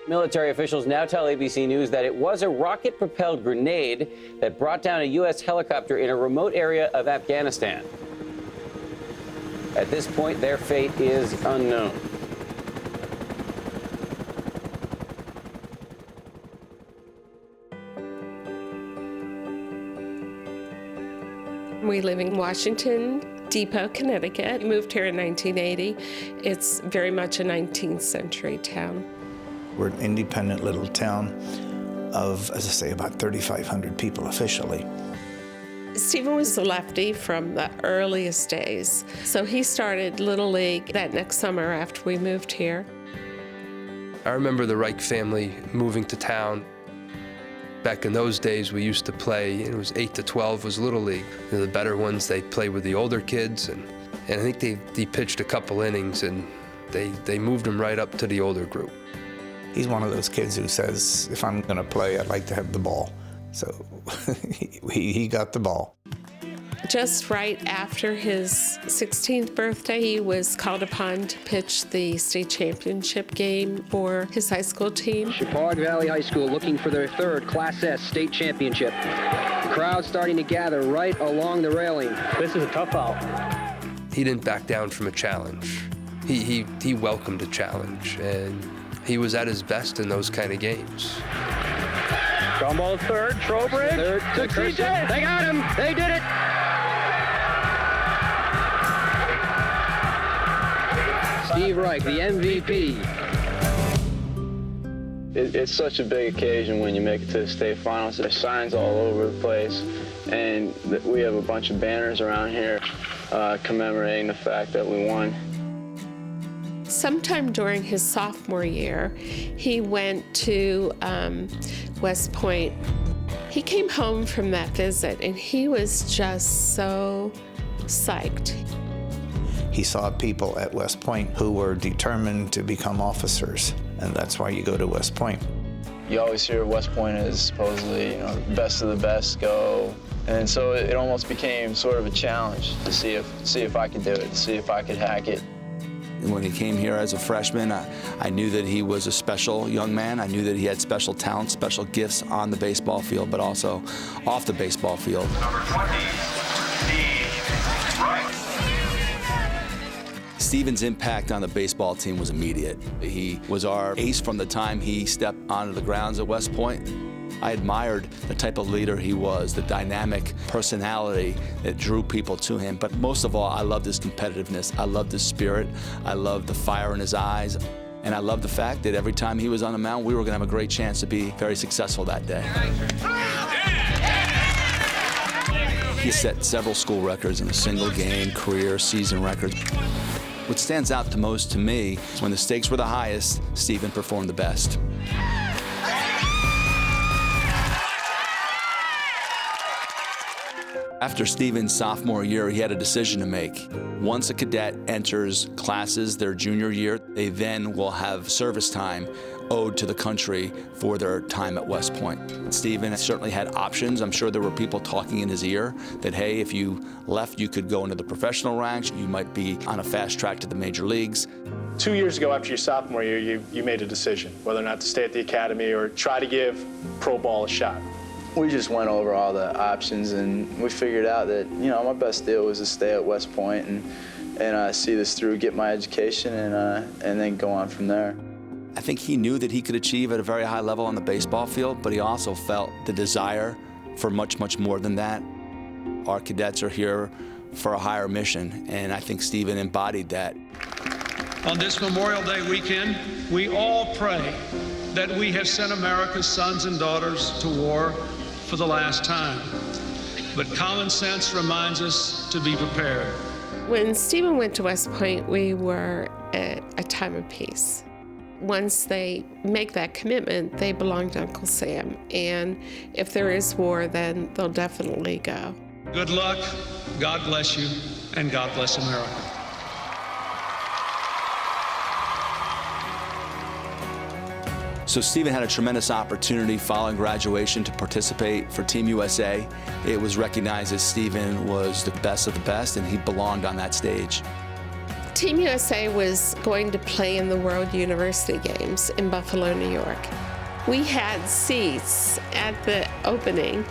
Military officials now tell ABC News that it was a rocket-propelled grenade that brought down a U.S. helicopter in a remote area of Afghanistan. At this point, their fate is unknown. We live in Washington Depot, Connecticut. We moved here in 1980. It's very much a 19th century town. We're an independent little town of, as I say, about 3,500 people officially. Stephen was a lefty from the earliest days. So he started Little League that next summer after we moved here. I remember the Reich family moving to town. Back in those days, we used to play, it was 8 to 12 was Little League. The better ones, they played with the older kids, and I think they pitched a couple innings, and they moved him right up to the older group. He's one of those kids who says, if I'm going to play, I'd like to have the ball. So he got the ball. Just right after his 16th birthday, he was called upon to pitch the state championship game for his high school team. Chippewa Valley High School looking for their third Class S state championship. Crowd starting to gather right along the railing. This is a tough out. He didn't back down from a challenge. He welcomed a challenge, and he was at his best in those kind of games. Ground ball third, Trowbridge. Third to CJ. They got him. They did it. Steve Reich, the MVP. It's such a big occasion when you make it to the state finals. There's signs all over the place, and we have a bunch of banners around here commemorating the fact that we won. Sometime during his sophomore year, he went to West Point. He came home from that visit, and he was just so psyched. He saw people at West Point who were determined to become officers, and that's why you go to West Point. You always hear West Point is supposedly, the best of the best go, and so it almost became sort of a challenge to see if I could do it, to see if I could hack it. When he came here as a freshman, I knew that he was a special young man. I knew that he had special talents, special gifts on the baseball field, but also off the baseball field. Number 20, Steve Reich. Stephen's impact on the baseball team was immediate. He was our ace from the time he stepped onto the grounds at West Point. I admired the type of leader he was, the dynamic personality that drew people to him. But most of all, I loved his competitiveness. I loved his spirit. I loved the fire in his eyes. And I loved the fact that every time he was on the mound, we were going to have a great chance to be very successful that day. He set several school records in a single game, career, season records. What stands out the most to me is when the stakes were the highest, Stephen performed the best. After Stephen's sophomore year, he had a decision to make. Once a cadet enters classes their junior year, they then will have service time owed to the country for their time at West Point. Stephen certainly had options. I'm sure there were people talking in his ear that, hey, if you left, you could go into the professional ranks. You might be on a fast track to the major leagues. 2 years ago, after your sophomore year, you made a decision whether or not to stay at the academy or try to give pro ball a shot. We just went over all the options, and we figured out that, my best deal was to stay at West Point and see this through, get my education, and then go on from there. I think he knew that he could achieve at a very high level on the baseball field, but he also felt the desire for much, much more than that. Our cadets are here for a higher mission, and I think Stephen embodied that. On this Memorial Day weekend, we all pray that we have sent America's sons and daughters to war for the last time. But common sense reminds us to be prepared. When Stephen went to West Point, we were at a time of peace. Once they make that commitment, they belong to Uncle Sam. And if there is war, then they'll definitely go. Good luck, God bless you, and God bless America. So Stephen had a tremendous opportunity following graduation to participate for Team USA. It was recognized that Stephen was the best of the best, and he belonged on that stage. Team USA was going to play in the World University Games in Buffalo, New York. We had seats at the opening,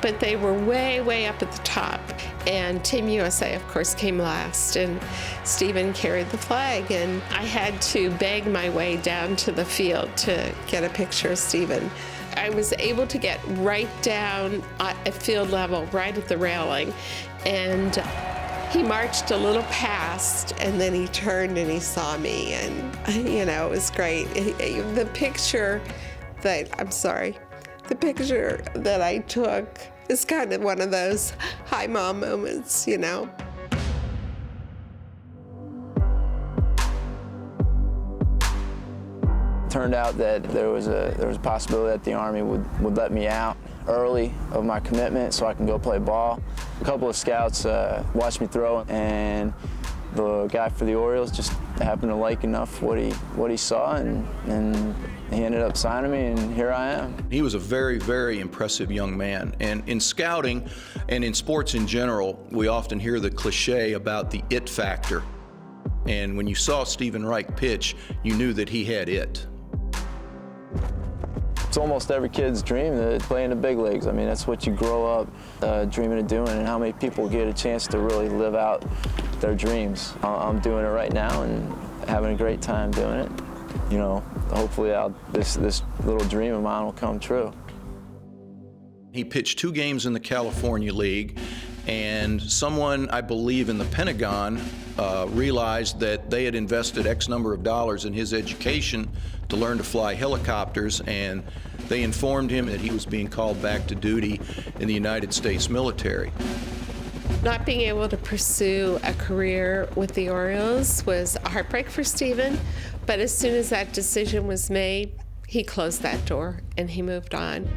but they were way, way up at the top. And Team USA, of course, came last, and Stephen carried the flag, and I had to beg my way down to the field to get a picture of Stephen. I was able to get right down at field level, right at the railing, and he marched a little past, and then he turned and he saw me, and, you know, it was great. The picture that I took is kind of one of those hi mom moments, you know. It turned out that there was a possibility that the Army would let me out early of my commitment so I can go play ball. A couple of scouts watched me throw, and the guy for the Orioles just happened to like enough what he saw, and he ended up signing me, and here I am. He was a very, very impressive young man. And in scouting and in sports in general, we often hear the cliche about the it factor. And when you saw Stephen Reich pitch, you knew that he had it. It's almost every kid's dream to play in the big leagues. I mean, that's what you grow up dreaming of doing, and how many people get a chance to really live out their dreams. I'm doing it right now and having a great time doing it. You know, hopefully this little dream of mine will come true. He pitched 2 games in the California League, and someone, I believe, in the Pentagon realized that they had invested X number of dollars in his education to learn to fly helicopters, and they informed him that he was being called back to duty in the United States military. Not being able to pursue a career with the Orioles was a heartbreak for Stephen, but as soon as that decision was made, he closed that door and he moved on.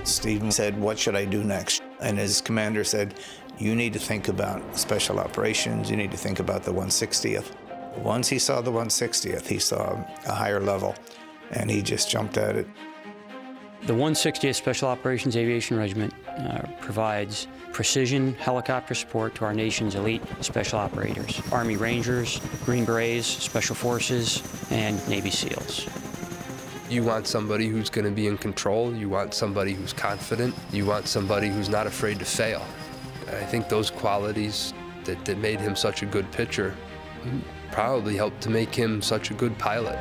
Stephen said, "What should I do next?" And his commander said, "You need to think about special operations. You need to think about the 160th. Once he saw the 160th, he saw a higher level, and he just jumped at it. The 160th Special Operations Aviation Regiment provides precision helicopter support to our nation's elite special operators, Army Rangers, Green Berets, Special Forces, and Navy SEALs. You want somebody who's going to be in control. You want somebody who's confident. You want somebody who's not afraid to fail. I think those qualities that made him such a good pitcher probably helped to make him such a good pilot.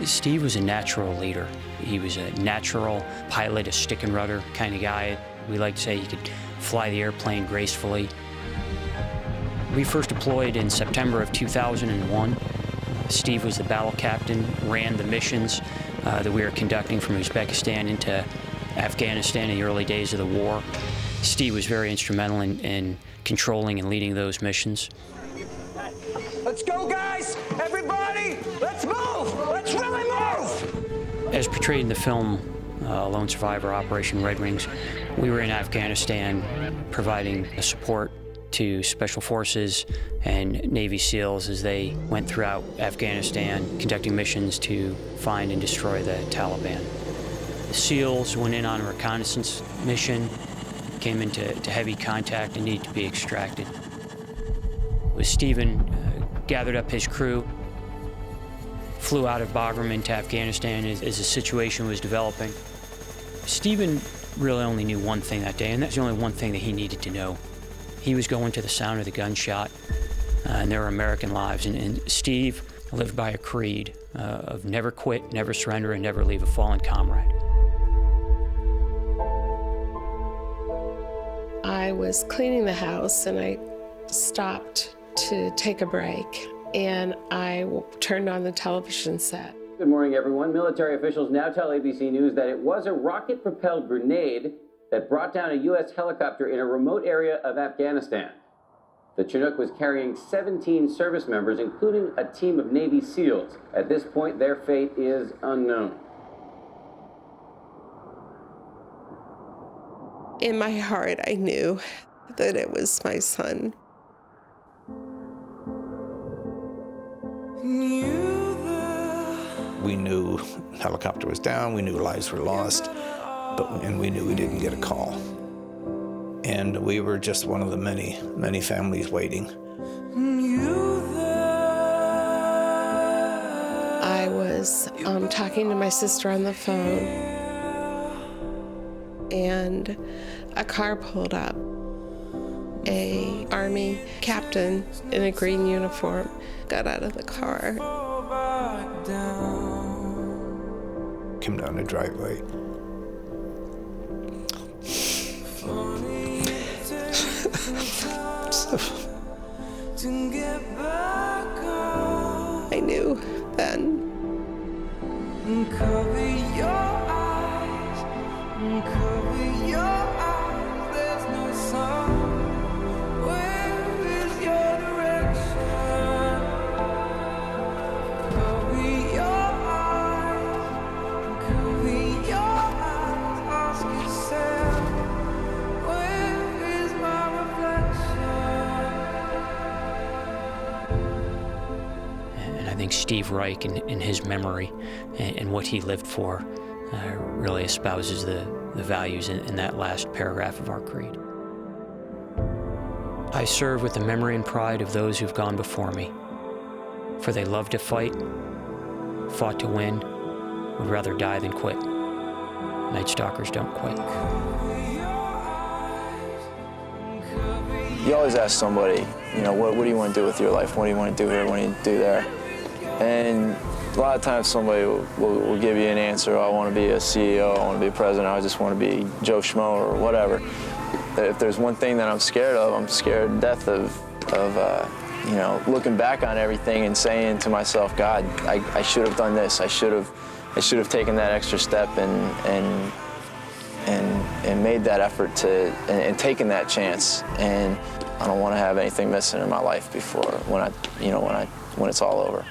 Steve was a natural leader. He was a natural pilot, a stick and rudder kind of guy. We like to say he could fly the airplane gracefully. We first deployed in September of 2001. Steve was the battle captain, ran the missions that we were conducting from Uzbekistan into Afghanistan in the early days of the war. Steve was very instrumental in controlling and leading those missions. Let's go, guys! Everybody! Let's move! Let's really move! As portrayed in the film Lone Survivor, Operation Red Wings, we were in Afghanistan providing support to Special Forces and Navy SEALs as they went throughout Afghanistan conducting missions to find and destroy the Taliban. The SEALs went in on a reconnaissance mission, came into heavy contact and needed to be extracted. Stephen gathered up his crew, flew out of Bagram into Afghanistan as the situation was developing. Stephen really only knew one thing that day, and that's the only one thing that he needed to know. He was going to the sound of the gunshot, and there were American lives. And Steve lived by a creed of never quit, never surrender, and never leave a fallen comrade. I was cleaning the house, and I stopped to take a break, and I turned on the television set. Good morning, everyone. Military officials now tell ABC News that it was a rocket-propelled grenade that brought down a U.S. helicopter in a remote area of Afghanistan. The Chinook was carrying 17 service members, including a team of Navy SEALs. At this point, their fate is unknown. In my heart, I knew that it was my son. We knew the helicopter was down, we knew lives were lost, and we knew we didn't get a call. And we were just one of the many, many families waiting. I was talking to my sister on the phone, and a car pulled up. An Army captain in a green uniform got out of the car. Came down the driveway. I knew then. Cover your eyes, cover your eyes, there's no sun. Where is your direction? Cover your eyes, ask yourself, where is my reflection? And I think Steve Reich, in his memory and what he lived for, really espouses the values in that last paragraph of our creed. I serve with the memory and pride of those who've gone before me, for they loved to fight, fought to win, would rather die than quit. Night Stalkers don't quit. You always ask somebody, you know, what do you want to do with your life? What do you want to do here? What do you do there? And a lot of times somebody will give you an answer, I want to be a CEO, I want to be a president, I just want to be Joe Schmo or whatever. If there's one thing that I'm scared of, I'm scared to death of you know, looking back on everything and saying to myself, God, I should have done this, I should have taken that extra step and made that effort and taken that chance. And I don't want to have anything missing in my life before when it's all over.